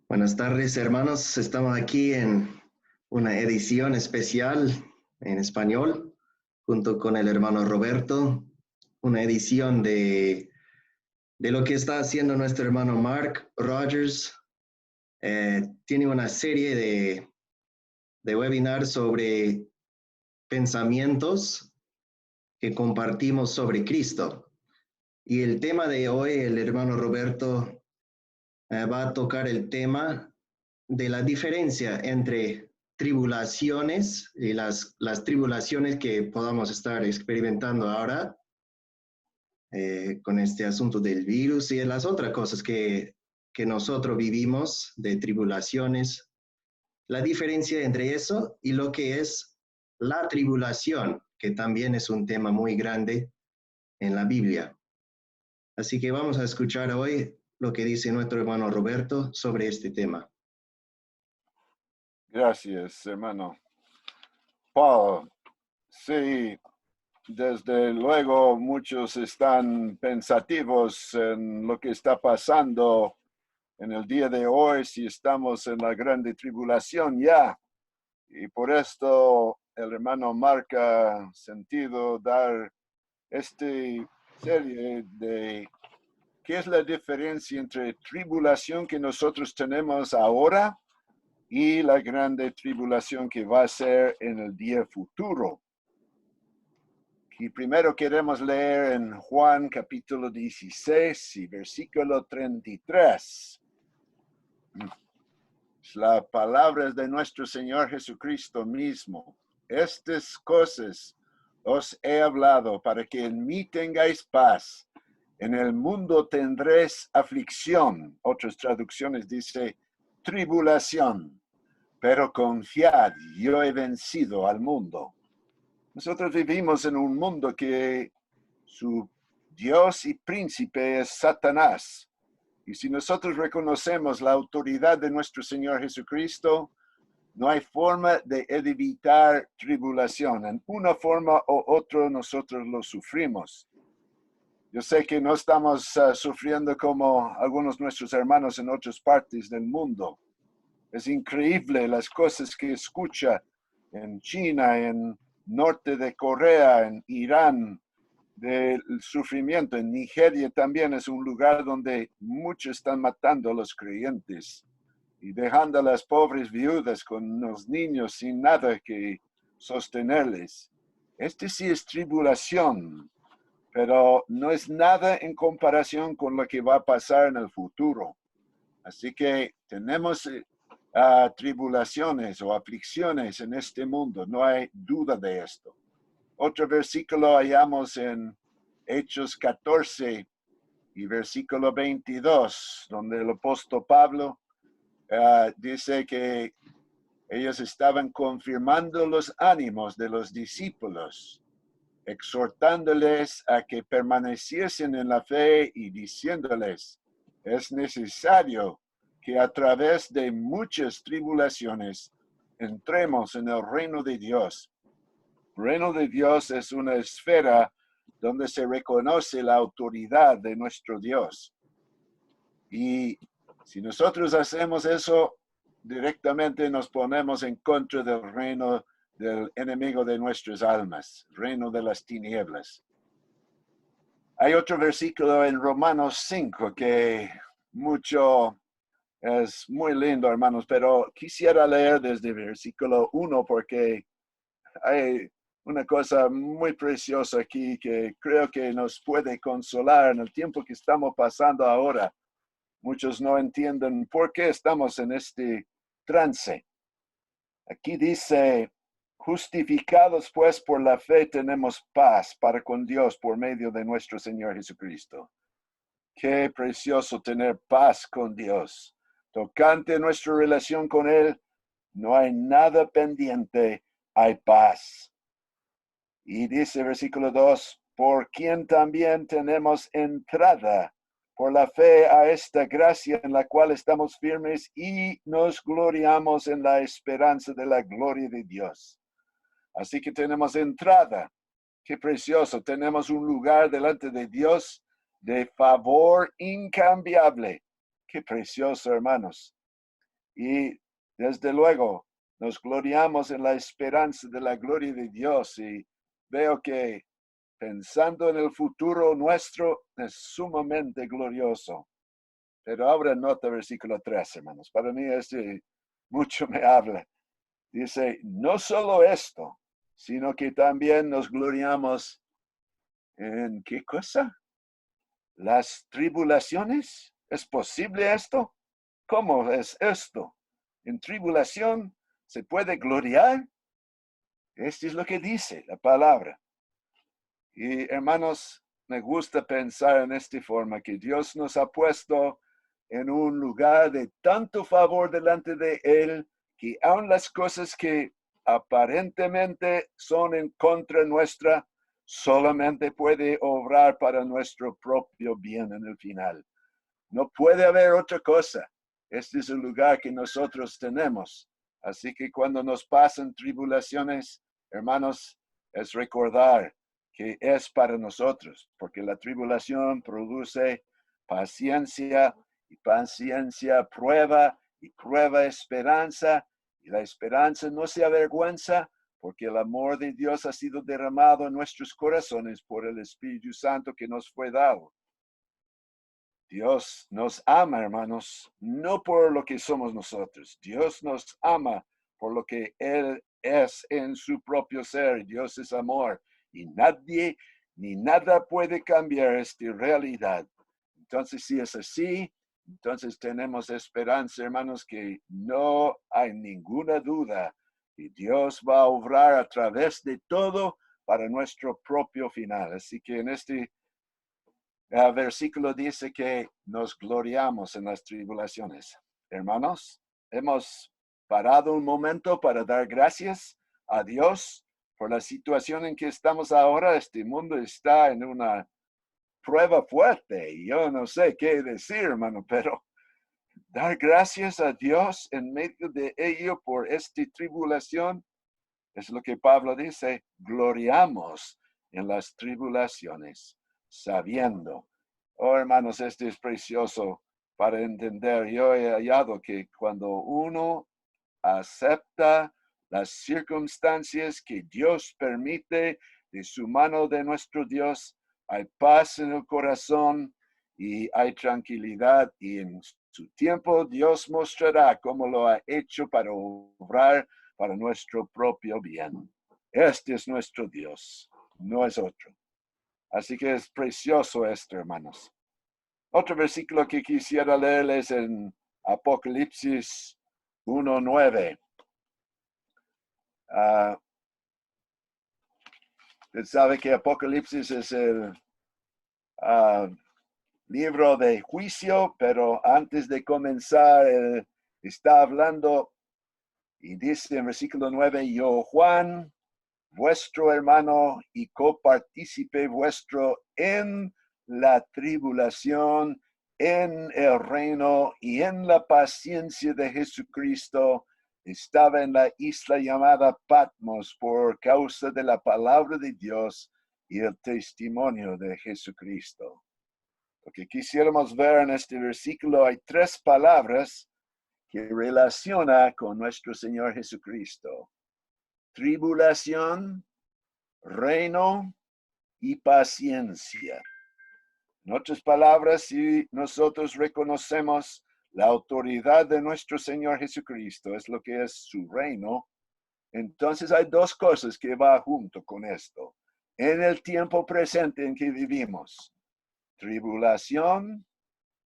Buenas tardes, hermanos. Estamos aquí en una edición especial en español, junto con el hermano Roberto, una edición de lo que está haciendo nuestro hermano Mark Rogers. Tiene una serie de webinars sobre pensamientos que compartimos sobre Cristo. Y el tema de hoy, el hermano Roberto va a tocar el tema de la diferencia entre tribulaciones y las tribulaciones que podamos estar experimentando ahora con este asunto del virus y las otras cosas que nosotros vivimos de tribulaciones, la diferencia entre eso y lo que es la tribulación, que también es un tema muy grande en la Biblia. Así que vamos a escuchar hoy lo que dice nuestro hermano Roberto sobre este tema. Gracias, hermano Paul. Sí, desde luego muchos están pensativos en lo que está pasando en el día de hoy, si estamos en la grande tribulación ya. Y por esto el hermano Mark ha sentido dar esta serie de qué es la diferencia entre tribulación que nosotros tenemos ahora y la grande tribulación que va a ser en el día futuro. Y primero queremos leer en Juan capítulo 16 y versículo 33. La palabra de nuestro Señor Jesucristo mismo. Estas cosas os he hablado para que en mí tengáis paz. En el mundo tendréis aflicción. Otras traducciones dice tribulación. Pero confiad, yo he vencido al mundo. Nosotros vivimos en un mundo que su Dios y príncipe es Satanás. Y si nosotros reconocemos la autoridad de nuestro Señor Jesucristo, no hay forma de evitar tribulación. En una forma u otra nosotros lo sufrimos. Yo sé que no estamos sufriendo como algunos de nuestros hermanos en otras partes del mundo. Es increíble las cosas que escucha en China, en norte de Corea, en Irán, del sufrimiento. En Nigeria también es un lugar donde muchos están matando a los creyentes y dejando a las pobres viudas con los niños sin nada que sostenerles. Este sí es tribulación, pero no es nada en comparación con lo que va a pasar en el futuro. Así que tenemos tribulaciones o aflicciones en este mundo, no hay duda de esto. Otro versículo hallamos en Hechos 14 y versículo 22, donde el apóstol Pablo dice que ellos estaban confirmando los ánimos de los discípulos, exhortándoles a que permaneciesen en la fe y diciéndoles, es necesario que a través de muchas tribulaciones entremos en el reino de Dios. El reino de Dios es una esfera donde se reconoce la autoridad de nuestro Dios. Y si nosotros hacemos eso, directamente nos ponemos en contra del reino del enemigo de nuestras almas, reino de las tinieblas. Hay otro versículo en Romanos 5 que es muy lindo, hermanos, pero quisiera leer desde el versículo 1 porque hay una cosa muy preciosa aquí que creo que nos puede consolar en el tiempo que estamos pasando ahora. Muchos no entienden por qué estamos en este trance. Aquí dice, justificados pues por la fe tenemos paz para con Dios por medio de nuestro Señor Jesucristo. Qué precioso tener paz con Dios. Tocante nuestra relación con Él, no hay nada pendiente, hay paz. Y dice versículo 2, por quien también tenemos entrada por la fe a esta gracia en la cual estamos firmes y nos gloriamos en la esperanza de la gloria de Dios. Así que tenemos entrada. Qué precioso. Tenemos un lugar delante de Dios de favor incambiable. Qué precioso, hermanos. Y desde luego nos gloriamos en la esperanza de la gloria de Dios, y veo que pensando en el futuro nuestro es sumamente glorioso. Pero ahora nota versículo 3, hermanos. Para mí mucho me habla. Dice, no solo esto, sino que también nos gloriamos en ¿qué cosa? Las tribulaciones. ¿Es posible esto? ¿Cómo es esto? ¿En tribulación se puede gloriar? Esto es lo que dice la palabra. Y hermanos, me gusta pensar en esta forma, que Dios nos ha puesto en un lugar de tanto favor delante de Él, que aun las cosas que aparentemente son en contra nuestra, solamente puede obrar para nuestro propio bien en el final. No puede haber otra cosa. Este es el lugar que nosotros tenemos. Así que cuando nos pasan tribulaciones, hermanos, es recordar que es para nosotros, porque la tribulación produce paciencia, y paciencia prueba, y prueba esperanza, y la esperanza no se avergüenza, porque el amor de Dios ha sido derramado en nuestros corazones por el Espíritu Santo que nos fue dado. Dios nos ama, hermanos, no por lo que somos nosotros. Dios nos ama por lo que Él es en su propio ser. Dios es amor, y nadie ni nada puede cambiar esta realidad. Entonces, si es así, entonces tenemos esperanza, hermanos, que no hay ninguna duda que Dios va a obrar a través de todo para nuestro propio final. Así que en este versículo dice que nos gloriamos en las tribulaciones. Hermanos, hemos parado un momento para dar gracias a Dios por la situación en que estamos ahora. Este mundo está en una prueba fuerte y yo no sé qué decir, hermano, pero dar gracias a Dios en medio de ello por esta tribulación es lo que Pablo dice: gloriamos en las tribulaciones, sabiendo. Oh, hermanos, este es precioso para entender. Yo he hallado que cuando uno acepta las circunstancias que Dios permite de su mano, de nuestro Dios, hay paz en el corazón y hay tranquilidad, y en su tiempo Dios mostrará cómo lo ha hecho para obrar para nuestro propio bien. Este es nuestro Dios, no es otro. Así que es precioso esto, hermanos. Otro versículo que quisiera leerles en Apocalipsis 1:9. Usted sabe que Apocalipsis es el libro de juicio, pero antes de comenzar, está hablando y dice en versículo 9, yo, Juan, vuestro hermano y copartícipe vuestro en la tribulación, en el reino y en la paciencia de Jesucristo, estaba en la isla llamada Patmos por causa de la palabra de Dios y el testimonio de Jesucristo. Lo que quisiéramos ver en este versículo, hay tres palabras que relaciona con nuestro Señor Jesucristo: tribulación, reino y paciencia. En otras palabras, si nosotros reconocemos la autoridad de nuestro Señor Jesucristo, es lo que es su reino, entonces hay dos cosas que van junto con esto. En el tiempo presente en que vivimos, tribulación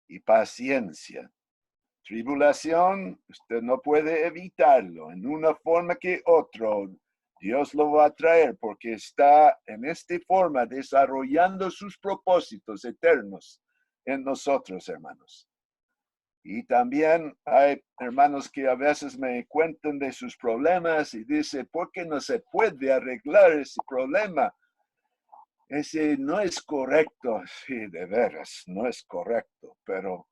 y paciencia. Tribulación, usted no puede evitarlo en una forma que otra. Dios lo va a traer porque está en esta forma desarrollando sus propósitos eternos en nosotros, hermanos. Y también hay hermanos que a veces me cuentan de sus problemas y dicen, ¿por qué no se puede arreglar ese problema? Ese no es correcto. Sí, de veras, no es correcto, pero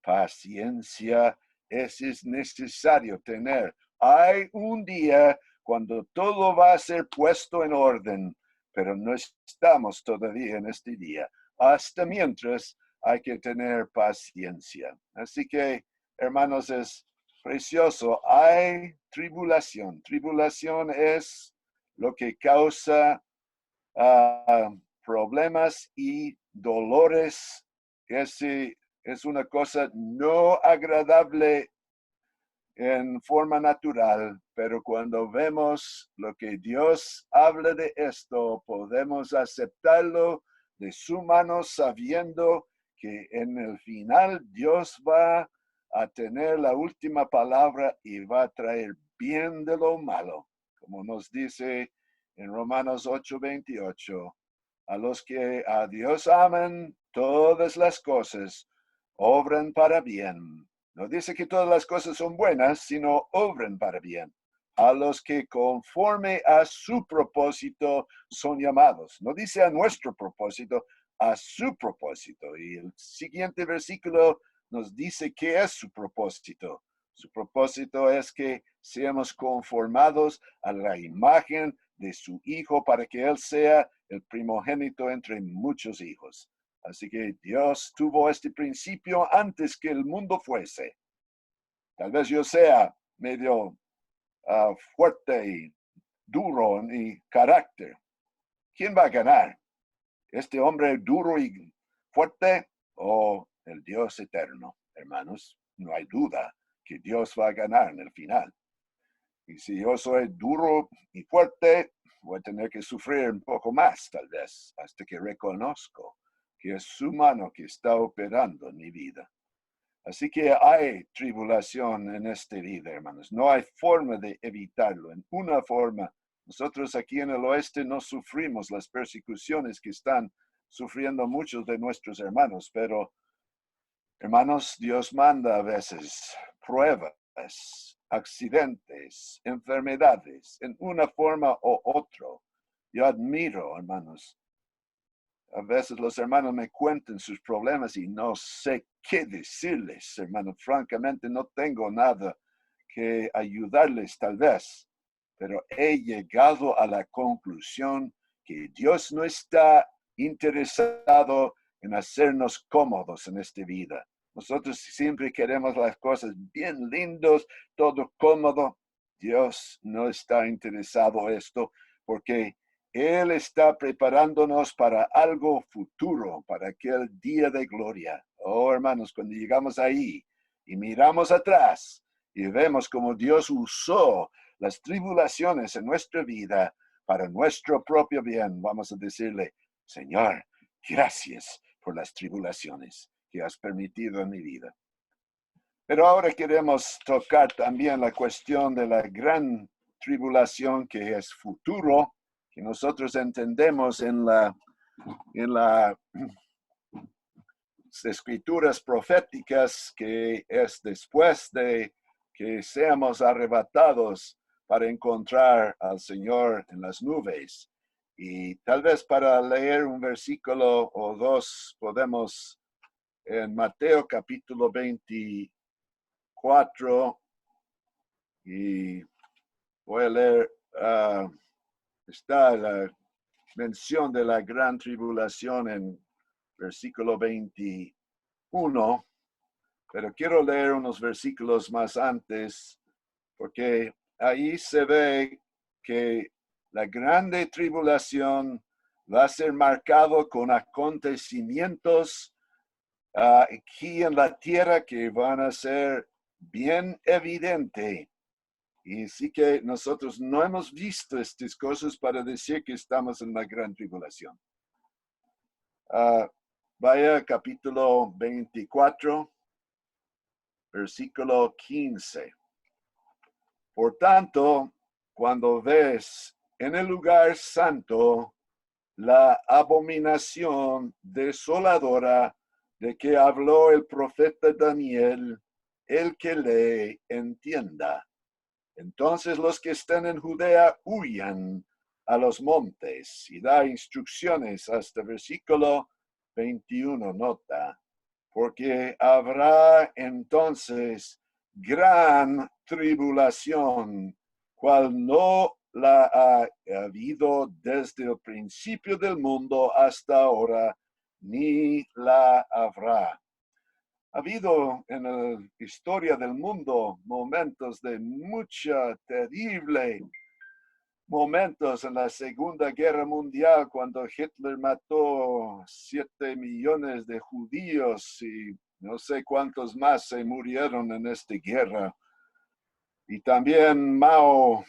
paciencia es necesario tener. Hay un día cuando todo va a ser puesto en orden, pero no estamos todavía en este día. Hasta mientras hay que tener paciencia. Así que, hermanos, es precioso, hay tribulación. Tribulación es lo que causa problemas y dolores. Es una cosa no agradable en forma natural, pero cuando vemos lo que Dios habla de esto, podemos aceptarlo de su mano sabiendo que en el final Dios va a tener la última palabra y va a traer bien de lo malo, como nos dice en Romanos 8:28, a los que a Dios aman, todas las cosas obran para bien. No dice que todas las cosas son buenas, sino obran para bien. A los que conforme a su propósito son llamados. No dice a nuestro propósito, a su propósito. Y el siguiente versículo nos dice qué es su propósito. Su propósito es que seamos conformados a la imagen de su Hijo para que Él sea el primogénito entre muchos hijos. Así que Dios tuvo este principio antes que el mundo fuese. Tal vez yo sea medio fuerte y duro en mi carácter. ¿Quién va a ganar? ¿Este hombre duro y fuerte o el Dios eterno? Hermanos, no hay duda que Dios va a ganar en el final. Y si yo soy duro y fuerte, voy a tener que sufrir un poco más, tal vez, hasta que reconozco que es su mano que está operando en mi vida. Así que hay tribulación en esta vida, hermanos. No hay forma de evitarlo. En una forma, nosotros aquí en el oeste no sufrimos las persecuciones que están sufriendo muchos de nuestros hermanos, pero, hermanos, Dios manda a veces pruebas, accidentes, enfermedades, en una forma u otra. Yo admiro, hermanos. A veces los hermanos me cuentan sus problemas y no sé qué decirles, hermanos. Francamente, no tengo nada que ayudarles tal vez, pero he llegado a la conclusión que Dios no está interesado en hacernos cómodos en esta vida. Nosotros siempre queremos las cosas bien lindas, todo cómodo. Dios no está interesado en esto porque Él está preparándonos para algo futuro, para aquel día de gloria. Oh, hermanos, cuando llegamos ahí y miramos atrás y vemos cómo Dios usó las tribulaciones en nuestra vida para nuestro propio bien, vamos a decirle, Señor, gracias por las tribulaciones que has permitido en mi vida. Pero ahora queremos tocar también la cuestión de la gran tribulación que es futuro, que nosotros entendemos en las escrituras proféticas, que es después de que seamos arrebatados para encontrar al Señor en las nubes. Y tal vez para leer un versículo o dos podemos en Mateo capítulo 24 y voy a leer, está la mención de la gran tribulación en versículo 21, pero quiero leer unos versículos más antes, porque ahí se ve que la grande tribulación va a ser marcado con acontecimientos aquí en la tierra que van a ser bien evidentes. Y sí que nosotros no hemos visto estas cosas para decir que estamos en la gran tribulación. Vaya capítulo 24, versículo 15. Por tanto, cuando ves en el lugar santo la abominación desoladora de que habló el profeta Daniel, el que le entienda. Entonces los que están en Judea huyan a los montes, y da instrucciones hasta versículo 21, nota, porque habrá entonces gran tribulación, cual no la ha habido desde el principio del mundo hasta ahora, ni la habrá. Ha habido en la historia del mundo momentos de mucha terrible momentos en la Segunda Guerra Mundial, cuando Hitler mató 7 millones de judíos y no sé cuántos más se murieron en esta guerra. Y también Mao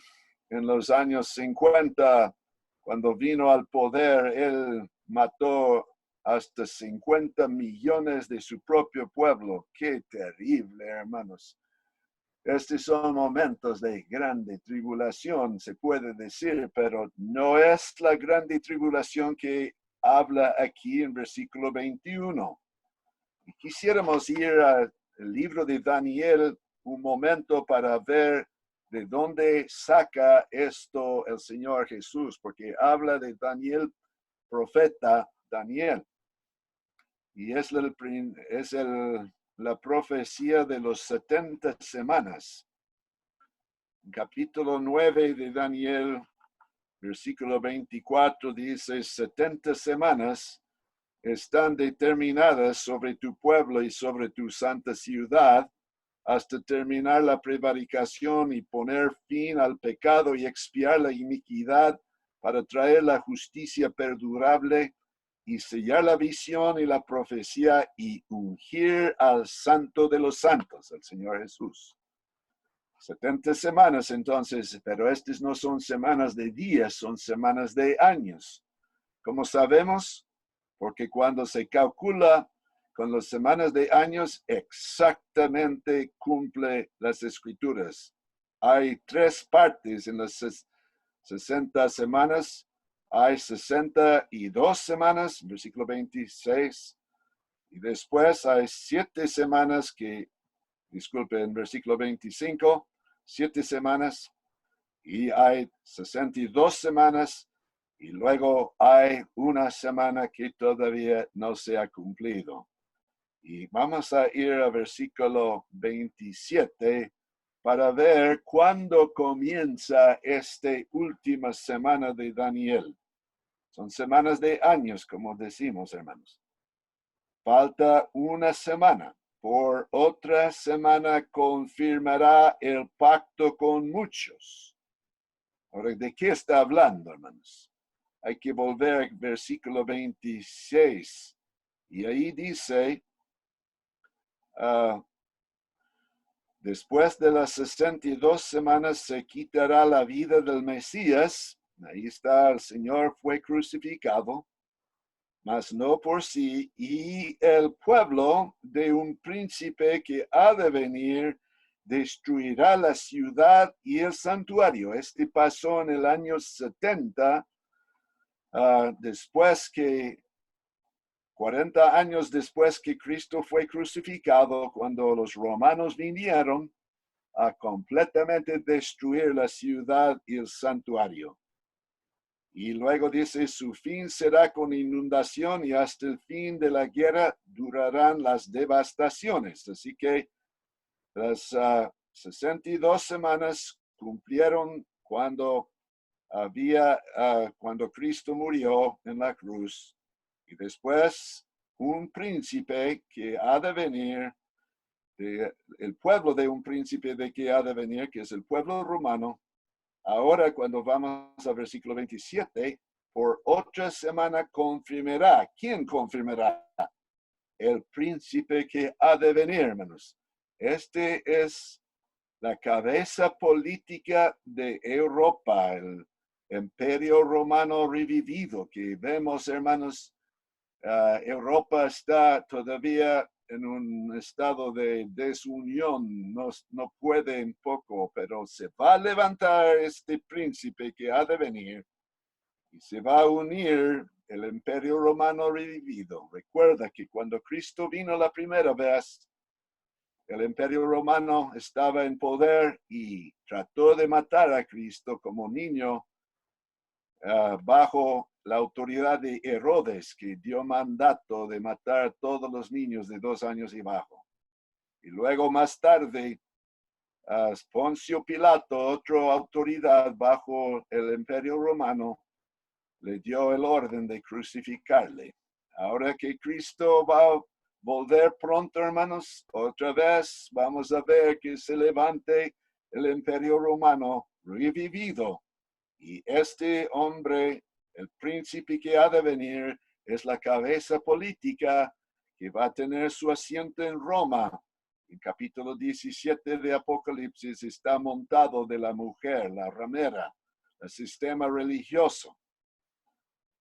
en los años 50, cuando vino al poder, él mató hasta 50 millones de su propio pueblo. Qué terrible, hermanos. Estos son momentos de grande tribulación, se puede decir, pero no es la grande tribulación que habla aquí en versículo 21. Y quisiéramos ir al libro de Daniel un momento para ver de dónde saca esto el Señor Jesús, porque habla de Daniel, profeta Daniel. Y es la profecía de los 70 semanas. En capítulo 9 de Daniel, versículo 24, dice, 70 semanas están determinadas sobre tu pueblo y sobre tu santa ciudad, hasta terminar la prevaricación y poner fin al pecado y expiar la iniquidad, para traer la justicia perdurable y sellar la visión y la profecía y ungir al santo de los santos, al Señor Jesús. 70 semanas entonces, pero estas no son semanas de días, son semanas de años. ¿Cómo sabemos? Porque cuando se calcula con las semanas de años, exactamente cumple las escrituras. Hay 3 partes en las 60 semanas. Hay 62 semanas, versículo 26. Y después hay 7 semanas en versículo 25, 7 semanas. Y hay 62 semanas. Y luego hay una semana que todavía no se ha cumplido. Y vamos a ir al versículo 27 para ver cuándo comienza esta última semana de Daniel. Son semanas de años, como decimos, hermanos. Falta una semana. Por otra semana confirmará el pacto con muchos. Ahora, ¿de qué está hablando, hermanos? Hay que volver al versículo 26. Y ahí dice, después de las 62 semanas se quitará la vida del Mesías. Ahí está, el Señor fue crucificado, mas no por sí, y el pueblo de un príncipe que ha de venir destruirá la ciudad y el santuario. Este pasó en el año 70, después que 40 años después que Cristo fue crucificado, cuando los romanos vinieron a completamente destruir la ciudad y el santuario. Y luego dice, su fin será con inundación y hasta el fin de la guerra durarán las devastaciones. Así que las 62 semanas cumplieron cuando cuando Cristo murió en la cruz. Y después un príncipe que ha de venir, el pueblo de un príncipe de que ha de venir, que es el pueblo romano. Ahora cuando vamos al versículo 27, por otra semana confirmará. ¿Quién confirmará? El príncipe que ha de venir, hermanos. Este es la cabeza política de Europa, el imperio romano revivido que vemos, hermanos. Europa está todavía en un estado de desunión, no puede un poco, pero se va a levantar este príncipe que ha de venir y se va a unir el imperio romano revivido. Recuerda que cuando Cristo vino la primera vez, el imperio romano estaba en poder y trató de matar a Cristo como niño bajo la autoridad de Herodes, que dio mandato de matar a todos los niños de 2 años y bajo. Y luego más tarde, Poncio Pilato, otra autoridad bajo el imperio romano, le dio el orden de crucificarle. Ahora que Cristo va a volver pronto, hermanos. Otra vez vamos a ver que se levante el imperio romano revivido. Y este hombre, el príncipe que ha de venir, es la cabeza política que va a tener su asiento en Roma. En capítulo 17 de Apocalipsis está montado de la mujer, la ramera, el sistema religioso.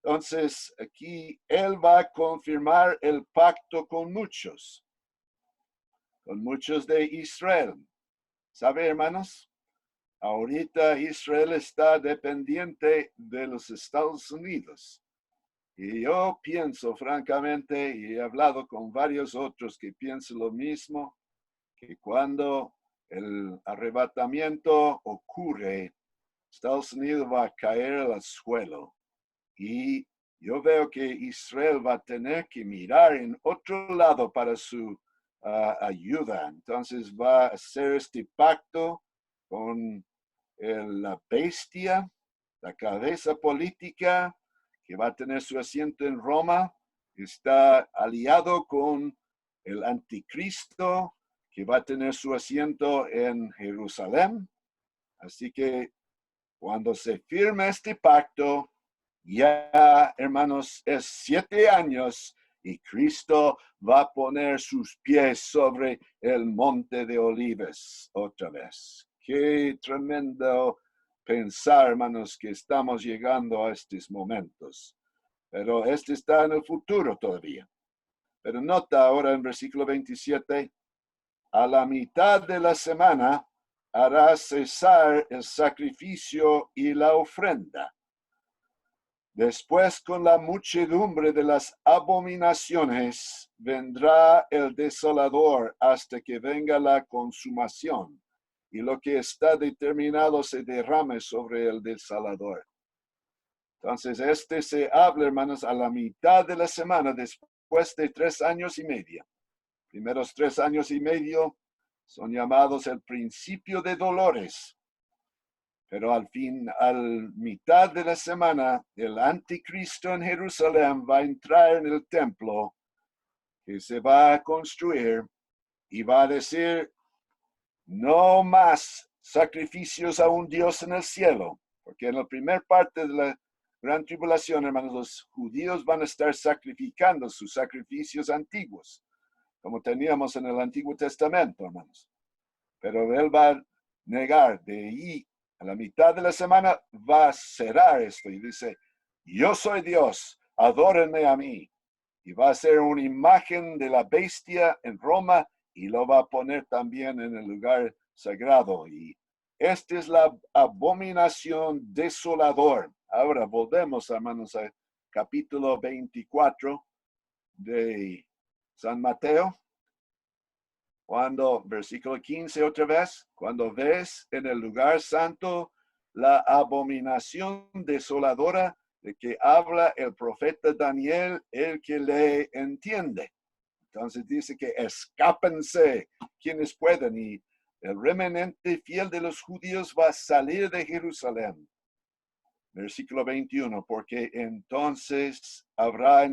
Entonces, aquí él va a confirmar el pacto con muchos de Israel. ¿Sabe, hermanos? Ahorita Israel está dependiente de los Estados Unidos. Y yo pienso, francamente, y he hablado con varios otros que piensan lo mismo, que cuando el arrebatamiento ocurre, Estados Unidos va a caer al suelo. Y yo veo que Israel va a tener que mirar en otro lado para su ayuda. Entonces va a hacer este pacto con la bestia, la cabeza política, que va a tener su asiento en Roma. Está aliado con el anticristo, que va a tener su asiento en Jerusalén. Así que cuando se firma este pacto, ya, hermanos, es 7 años y Cristo va a poner sus pies sobre el monte de Olivos otra vez. Qué tremendo pensar, hermanos, que estamos llegando a estos momentos. Pero este está en el futuro todavía. Pero nota ahora en versículo 27, a la mitad de la semana hará cesar el sacrificio y la ofrenda. Después, con la muchedumbre de las abominaciones, vendrá el desolador hasta que venga la consumación, y lo que está determinado se derrame sobre el desolador. Entonces, se habla, hermanos, a la mitad de la semana, después de 3 años y medio. Primeros 3 años y medio son llamados el principio de dolores. Pero al mitad de la semana, el anticristo en Jerusalén va a entrar en el templo que se va a construir y va a decir, no más sacrificios a un Dios en el cielo, porque en la primera parte de la gran tribulación, hermanos, los judíos van a estar sacrificando sus sacrificios antiguos, como teníamos en el Antiguo Testamento, hermanos. Pero él va a negar de ahí. A la mitad de la semana va a cerrar esto y dice, yo soy Dios, adórenme a mí. Y va a hacer una imagen de la bestia en Roma y lo va a poner también en el lugar sagrado. Y esta es la abominación desolador. Ahora volvemos, hermanos, al capítulo 24 de San Mateo. Cuando, versículo 15 otra vez, cuando ves en el lugar santo la abominación desoladora de que habla el profeta Daniel, el que le entiende. Entonces dice que escápense quienes puedan y el remanente fiel de los judíos va a salir de Jerusalén. Versículo 21, porque entonces habrá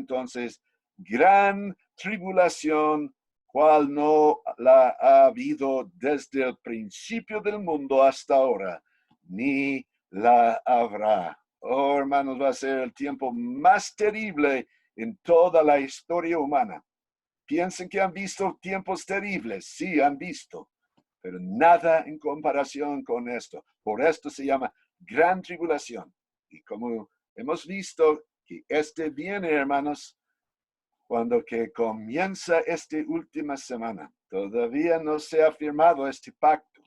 gran tribulación, cual no la ha habido desde el principio del mundo hasta ahora, ni la habrá. Oh, hermanos, va a ser el tiempo más terrible en toda la historia humana. Piensen que han visto tiempos terribles, sí, han visto, pero nada en comparación con esto. Por esto se llama gran tribulación. Y como hemos visto que viene, hermanos, cuando que comienza esta última semana. Todavía no se ha firmado este pacto.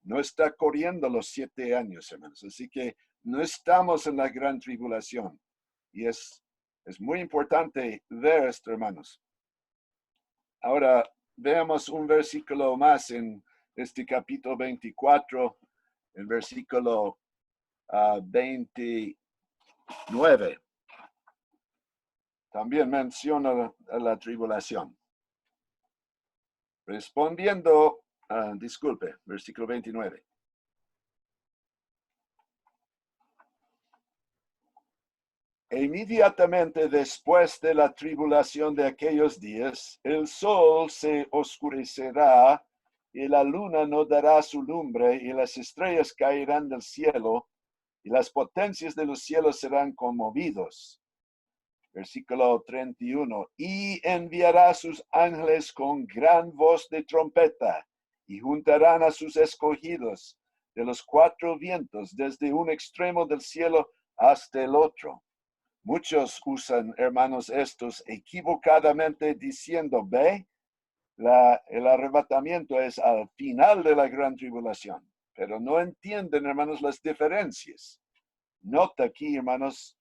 No está corriendo los 7 años, hermanos. Así que no estamos en la gran tribulación. Y es muy importante ver esto, hermanos. Ahora, veamos un versículo más en este capítulo 24, el versículo 29. También menciona la tribulación. Respondiendo, versículo 29. E inmediatamente después de la tribulación de aquellos días, el sol se oscurecerá y la luna no dará su lumbre y las estrellas caerán del cielo y las potencias de los cielos serán conmovidos. Versículo 31. Y enviará a sus ángeles con gran voz de trompeta y juntarán a sus escogidos de los cuatro vientos desde un extremo del cielo hasta el otro. Muchos usan, hermanos, estos equivocadamente diciendo, ve, el arrebatamiento es al final de la gran tribulación, pero no entienden, hermanos, las diferencias. Nota aquí, hermanos,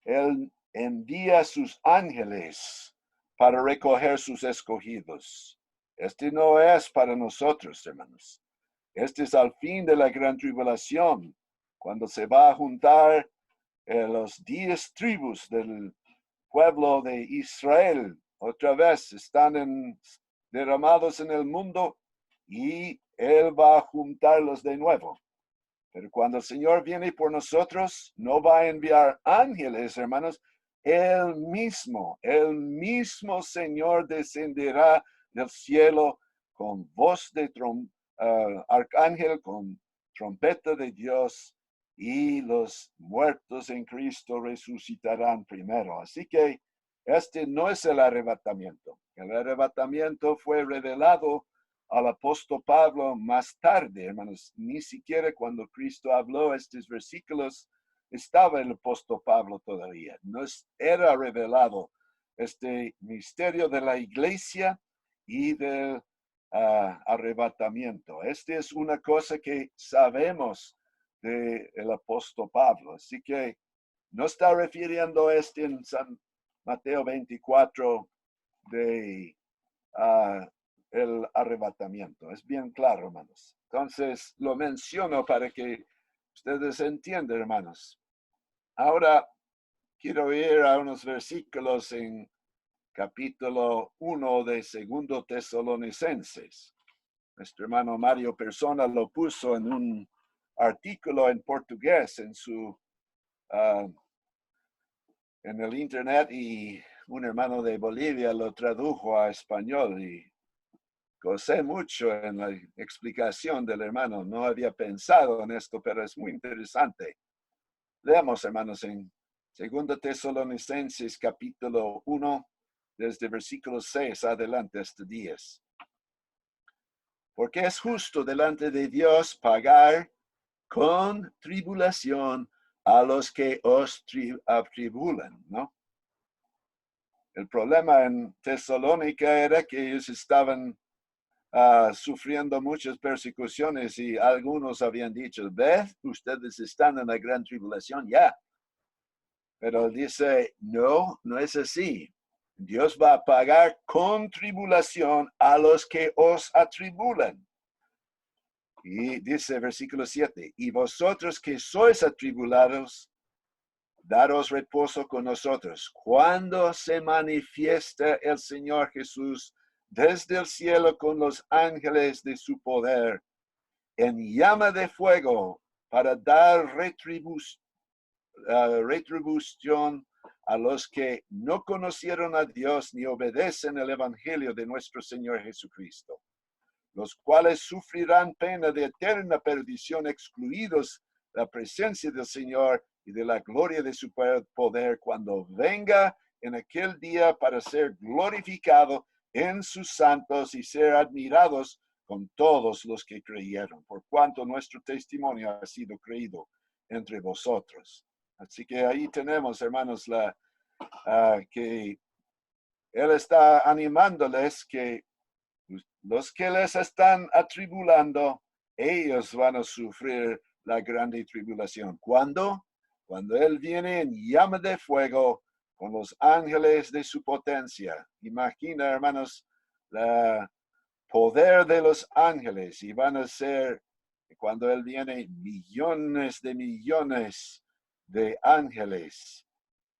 Él envía a sus ángeles para recoger sus escogidos. Este no es para nosotros, hermanos. Este es al fin de la gran tribulación, cuando se va a juntar los 10 tribus del pueblo de Israel. Otra vez están derramados en el mundo y Él va a juntarlos de nuevo. Pero cuando el Señor viene por nosotros, no va a enviar ángeles, hermanos. El mismo Señor descenderá del cielo con voz de arcángel, con trompeta de Dios, y los muertos en Cristo resucitarán primero. Así que este no es el arrebatamiento. El arrebatamiento fue revelado al apóstol Pablo más tarde, hermanos. Ni siquiera cuando Cristo habló estos versículos estaba el apóstol Pablo todavía. No era revelado este misterio de la iglesia y del arrebatamiento. Esta es una cosa que sabemos del apóstol Pablo. Así que no está refiriendo en San Mateo 24 de el arrebatamiento. Es bien claro, hermanos. Entonces, lo menciono para que ustedes entiendan, hermanos. Ahora, quiero ir a unos versículos en capítulo 1 de 2 Tesalonicenses. Nuestro hermano Mario Persona lo puso en un artículo en portugués en el internet, y un hermano de Bolivia lo tradujo a español y gocé mucho en la explicación del hermano. No había pensado en esto, pero es muy interesante. Leamos, hermanos, en 2 Tesalonicenses capítulo 1, desde versículo 6 adelante hasta 10. Porque es justo delante de Dios pagar con tribulación a los que os atribulan, ¿no? El problema en Tesalónica era que ellos estaban sufriendo muchas persecuciones, y algunos habían dicho, ve, ustedes están en la gran tribulación ya. Pero él dice, no, no es así. Dios va a pagar con tribulación a los que os atribulan. Y dice versículo 7, y vosotros que sois atribulados, daros reposo con nosotros, cuando se manifiesta el Señor Jesús desde el cielo con los ángeles de su poder, en llama de fuego, para dar retribución a los que no conocieron a Dios ni obedecen el evangelio de nuestro Señor Jesucristo, los cuales sufrirán pena de eterna perdición, excluidos de la presencia del Señor y de la gloria de su poder, cuando venga en aquel día para ser glorificado en sus santos y ser admirados con todos los que creyeron, por cuanto nuestro testimonio ha sido creído entre vosotros. Así que ahí tenemos, hermanos, que Él está animándoles que los que les están atribulando, ellos van a sufrir la grande tribulación. ¿Cuándo? Cuando Él viene en llama de fuego con los ángeles de su potencia. Imagina, hermanos, el poder de los ángeles, y van a ser, cuando Él viene, millones de ángeles.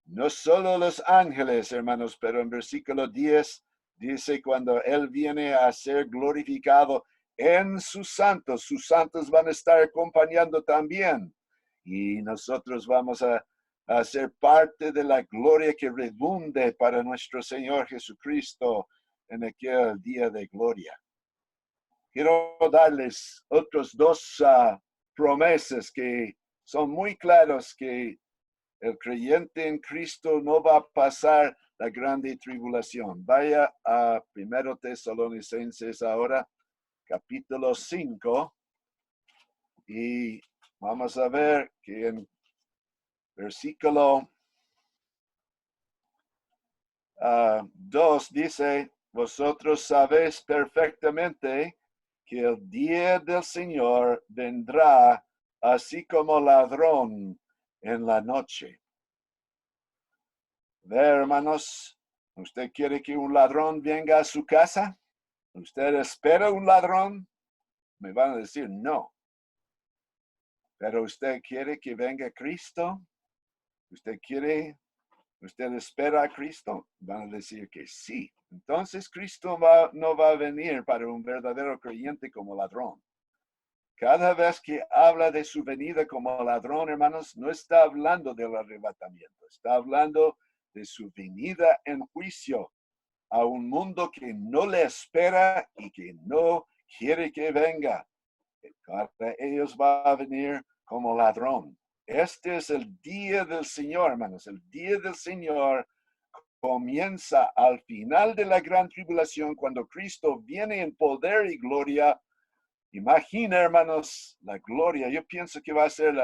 No solo los ángeles, hermanos, pero en versículo 10 dice, cuando Él viene a ser glorificado en sus santos van a estar acompañando también. Y nosotros vamos a a ser parte de la gloria que redunde para nuestro Señor Jesucristo en aquel día de gloria. Quiero darles otros dos promesas que son muy claros que el creyente en Cristo no va a pasar la grande tribulación. Vaya a 1 Tesalonicenses ahora, capítulo 5, y vamos a ver que en versículo 2 dice, vosotros sabéis perfectamente que el día del Señor vendrá así como ladrón en la noche. Hermanos, ¿usted quiere que un ladrón venga a su casa? ¿Usted espera un ladrón? Me van a decir no. Pero usted quiere que venga Cristo. ¿Usted espera a Cristo? Van a decir que sí. Entonces Cristo no va a venir para un verdadero creyente como ladrón. Cada vez que habla de su venida como ladrón, hermanos, no está hablando del arrebatamiento. Está hablando de su venida en juicio a un mundo que no le espera y que no quiere que venga. Para ellos va a venir como ladrón. Este es el día del Señor, hermanos. El día del Señor comienza al final de la gran tribulación, cuando Cristo viene en poder y gloria. Imagina, hermanos, la gloria. Yo pienso que va a ser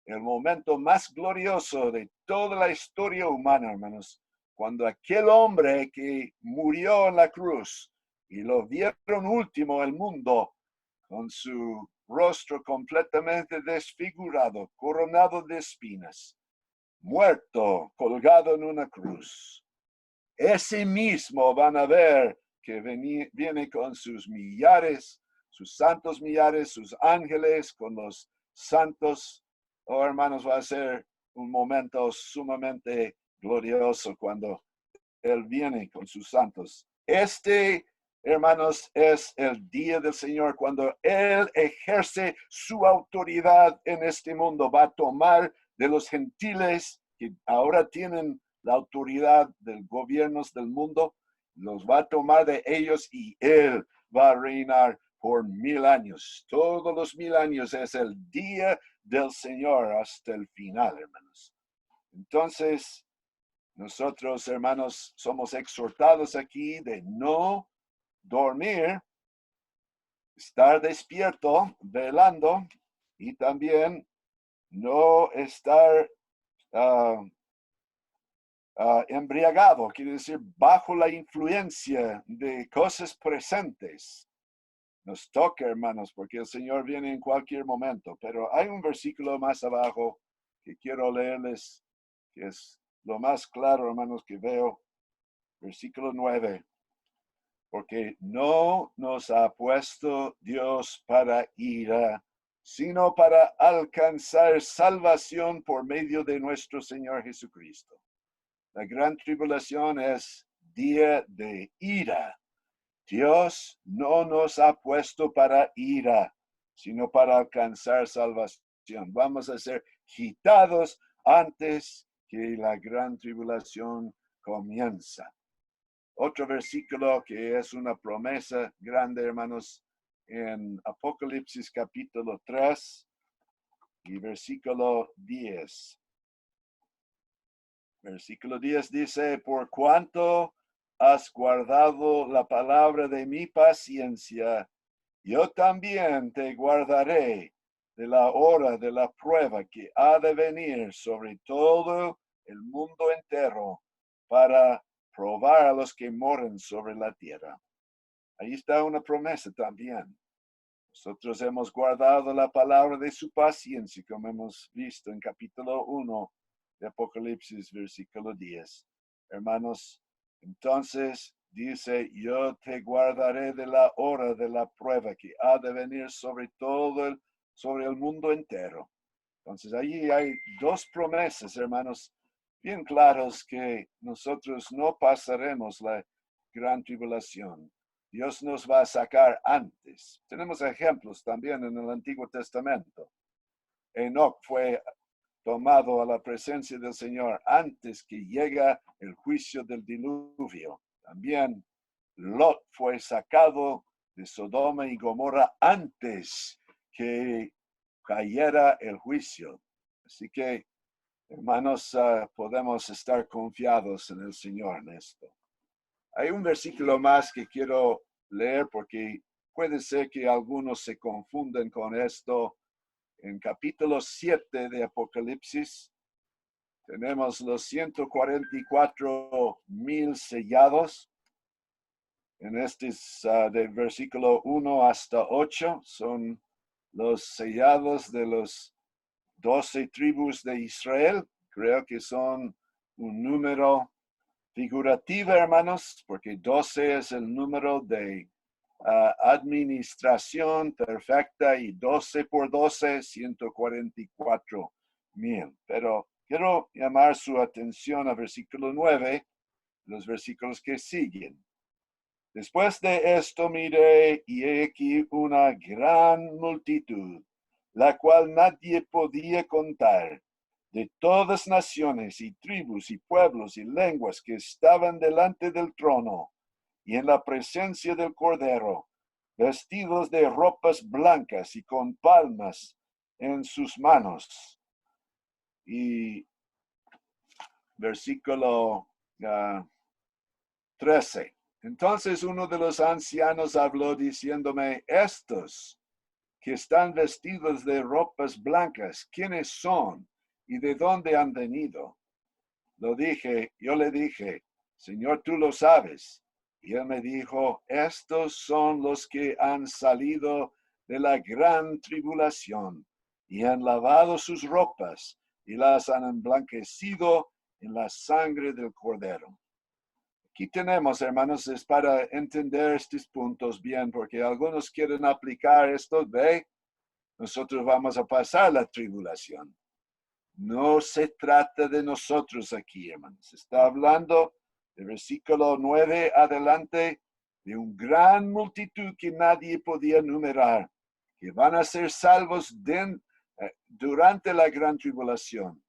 el momento más glorioso de toda la historia humana, hermanos. Cuando aquel hombre que murió en la cruz y lo vieron último el mundo, con su rostro completamente desfigurado, coronado de espinas, muerto, colgado en una cruz. Ese mismo van a ver que viene con sus millares, sus santos millares, sus ángeles, con los santos. Oh, hermanos, va a ser un momento sumamente glorioso cuando Él viene con sus santos. Hermanos, es el día del Señor cuando Él ejerce su autoridad en este mundo. Va a tomar de los gentiles que ahora tienen la autoridad de los gobiernos del mundo, los va a tomar de ellos y Él va a reinar por 1000 años. Todos los 1000 años es el día del Señor hasta el final, hermanos. Entonces, nosotros, hermanos, somos exhortados aquí de no dormir, estar despierto, velando, y también no estar embriagado, quiere decir bajo la influencia de cosas presentes. Nos toca, hermanos, porque el Señor viene en cualquier momento, pero hay un versículo más abajo que quiero leerles, que es lo más claro, hermanos, que veo. Versículo 9. Porque no nos ha puesto Dios para ira, sino para alcanzar salvación por medio de nuestro Señor Jesucristo. La gran tribulación es día de ira. Dios no nos ha puesto para ira, sino para alcanzar salvación. Vamos a ser quitados antes que la gran tribulación comienza. Otro versículo que es una promesa grande, hermanos, en Apocalipsis capítulo 3 y versículo 10. Versículo 10 dice, por cuanto has guardado la palabra de mi paciencia, yo también te guardaré de la hora de la prueba que ha de venir sobre todo el mundo entero para probar a los que moran sobre la tierra. Ahí está una promesa también. Nosotros hemos guardado la palabra de su paciencia, como hemos visto en capítulo 1 de Apocalipsis, versículo 10. Hermanos, entonces dice, yo te guardaré de la hora de la prueba que ha de venir sobre el mundo entero. Entonces allí hay dos promesas, hermanos, bien claros que nosotros no pasaremos la gran tribulación. Dios nos va a sacar antes. Tenemos ejemplos también en el Antiguo Testamento. Enoc fue tomado a la presencia del Señor antes que llega el juicio del diluvio. También Lot fue sacado de Sodoma y Gomorra antes que cayera el juicio. Así que, hermanos, podemos estar confiados en el Señor en esto. Hay un versículo más que quiero leer porque puede ser que algunos se confunden con esto. En capítulo 7 de Apocalipsis tenemos los 144,000 sellados. En este de versículo 1 hasta 8 son los sellados de los 12 tribus de Israel. Creo que son un número figurativo, hermanos, porque 12 es el número de administración perfecta y 12 por 12, 144,000. Pero quiero llamar su atención al versículo 9, los versículos que siguen. Después de esto miré y he aquí una gran multitud, la cual nadie podía contar, de todas naciones y tribus y pueblos y lenguas que estaban delante del trono y en la presencia del Cordero, vestidos de ropas blancas y con palmas en sus manos. Y versículo 13. Entonces uno de los ancianos habló diciéndome, estos que están vestidos de ropas blancas, ¿quiénes son y de dónde han venido? Yo le dije, Señor, tú lo sabes. Y él me dijo, estos son los que han salido de la gran tribulación y han lavado sus ropas y las han emblanquecido en la sangre del Cordero. Aquí tenemos, hermanos, es para entender estos puntos bien, porque algunos quieren aplicar esto, ve, nosotros vamos a pasar la tribulación. No se trata de nosotros aquí, hermanos. Está hablando del versículo 9 adelante de un gran multitud que nadie podía numerar, que van a ser salvos durante la gran tribulación.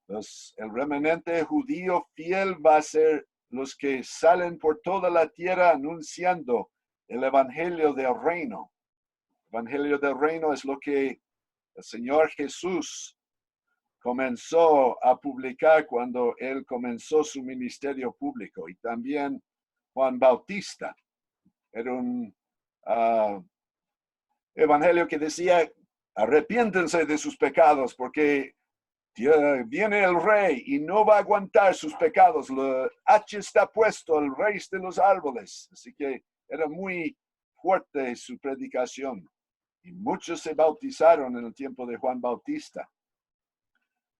El remanente judío fiel va a ser los que salen por toda la tierra anunciando el evangelio del reino. El evangelio del reino es lo que el Señor Jesús comenzó a publicar cuando él comenzó su ministerio público. Y también Juan Bautista. Era un evangelio que decía, arrepiéntense de sus pecados porque viene el rey y no va a aguantar sus pecados. El hacha está puesto, el rey de los árboles. Así que era muy fuerte su predicación. Y muchos se bautizaron en el tiempo de Juan Bautista.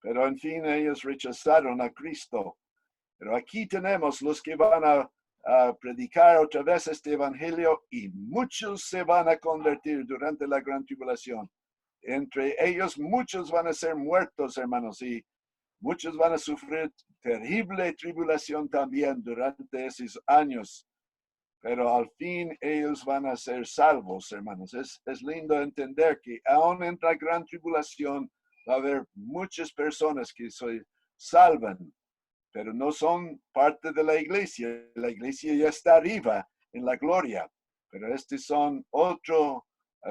Pero en fin, ellos rechazaron a Cristo. Pero aquí tenemos los que van a predicar otra vez este evangelio y muchos se van a convertir durante la gran tribulación. Entre ellos muchos van a ser muertos, hermanos, y muchos van a sufrir terrible tribulación también durante esos años. Pero al fin ellos van a ser salvos, hermanos. Es lindo entender que aún en la gran tribulación va a haber muchas personas que se salvan, pero no son parte de la iglesia. La iglesia ya está arriba en la gloria, pero estos son otro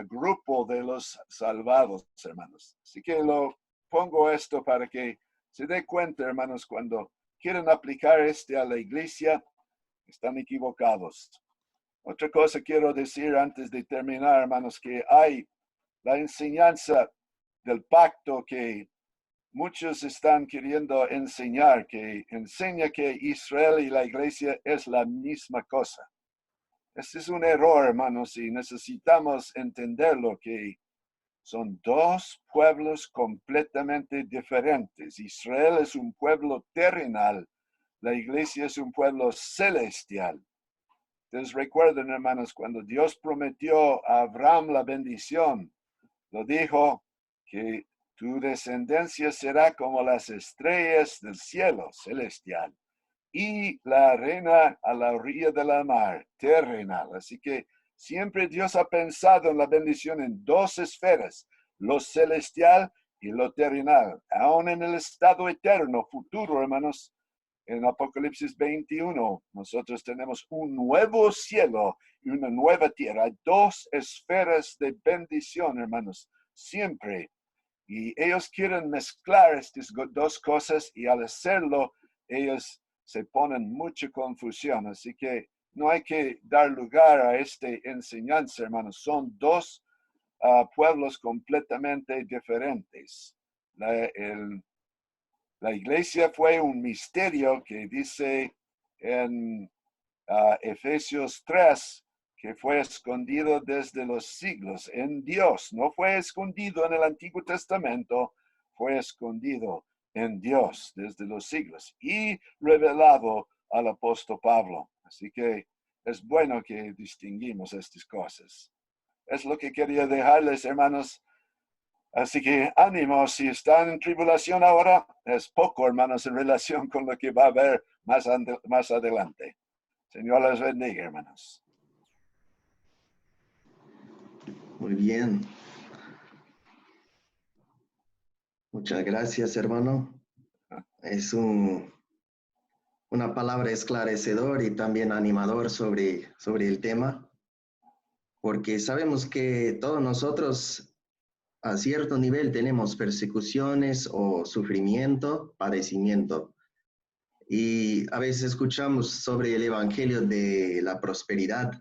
grupo de los salvados, hermanos. Así que lo pongo esto para que se dé cuenta, hermanos, cuando quieren aplicar a la iglesia, están equivocados. Otra cosa quiero decir antes de terminar, hermanos, que hay la enseñanza del pacto que muchos están queriendo enseñar, que enseña que Israel y la iglesia es la misma cosa. Este es un error, hermanos, y necesitamos entenderlo, que son dos pueblos completamente diferentes. Israel es un pueblo terrenal, la iglesia es un pueblo celestial. Entonces recuerden, hermanos, cuando Dios prometió a Abraham la bendición, lo dijo que tu descendencia será como las estrellas del cielo celestial y la arena a la orilla de la mar terrenal. Así que siempre Dios ha pensado en la bendición en dos esferas, lo celestial y lo terrenal, aún en el estado eterno, futuro, hermanos. En Apocalipsis 21, nosotros tenemos un nuevo cielo y una nueva tierra, dos esferas de bendición, hermanos, siempre. Y ellos quieren mezclar estas dos cosas y al hacerlo, ellos se ponen mucha confusión. Así que no hay que dar lugar a esta enseñanza, hermanos. Son dos pueblos completamente diferentes. La iglesia fue un misterio que dice en Efesios 3, que fue escondido desde los siglos en Dios. No fue escondido en el Antiguo Testamento, fue escondido en Dios desde los siglos y revelado al apóstol Pablo. Así que es bueno que distinguimos estas cosas. Es lo que quería dejarles, hermanos. Así que ánimo, si están en tribulación ahora, es poco, hermanos, en relación con lo que va a haber más adelante. Señor les bendiga, hermanos. Muy bien. Muchas gracias, hermano. Es una palabra esclarecedor y también animador sobre el tema, porque sabemos que todos nosotros a cierto nivel tenemos persecuciones o sufrimiento, padecimiento. Y a veces escuchamos sobre el evangelio de la prosperidad,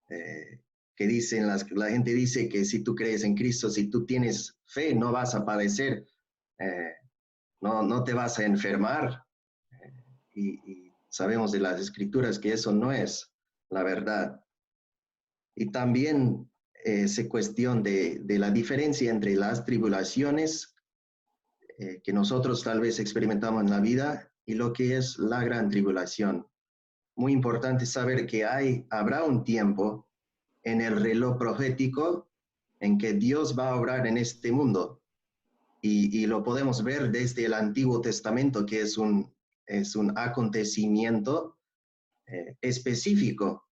que dicen, la gente dice que si tú crees en Cristo, si tú tienes fe, no vas a padecer, no te vas a enfermar. Y sabemos de las escrituras que eso no es la verdad. Y también se cuestión de la diferencia entre las tribulaciones que nosotros tal vez experimentamos en la vida y lo que es la gran tribulación. Muy importante saber que habrá un tiempo en el reloj profético en que Dios va a obrar en este mundo. Y lo podemos ver desde el Antiguo Testamento, que es un acontecimiento específico,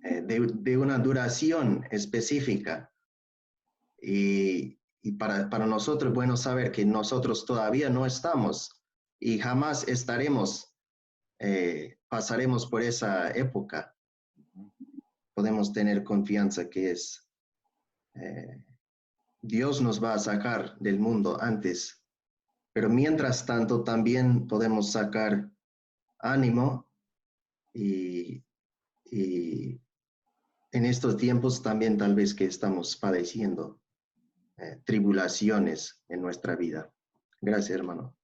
de una duración específica. Y para nosotros es bueno saber que nosotros todavía no estamos y jamás estaremos, pasaremos por esa época. Podemos tener confianza que Dios nos va a sacar del mundo antes, pero mientras tanto también podemos sacar ánimo y en estos tiempos también tal vez que estamos padeciendo tribulaciones en nuestra vida. Gracias, hermano.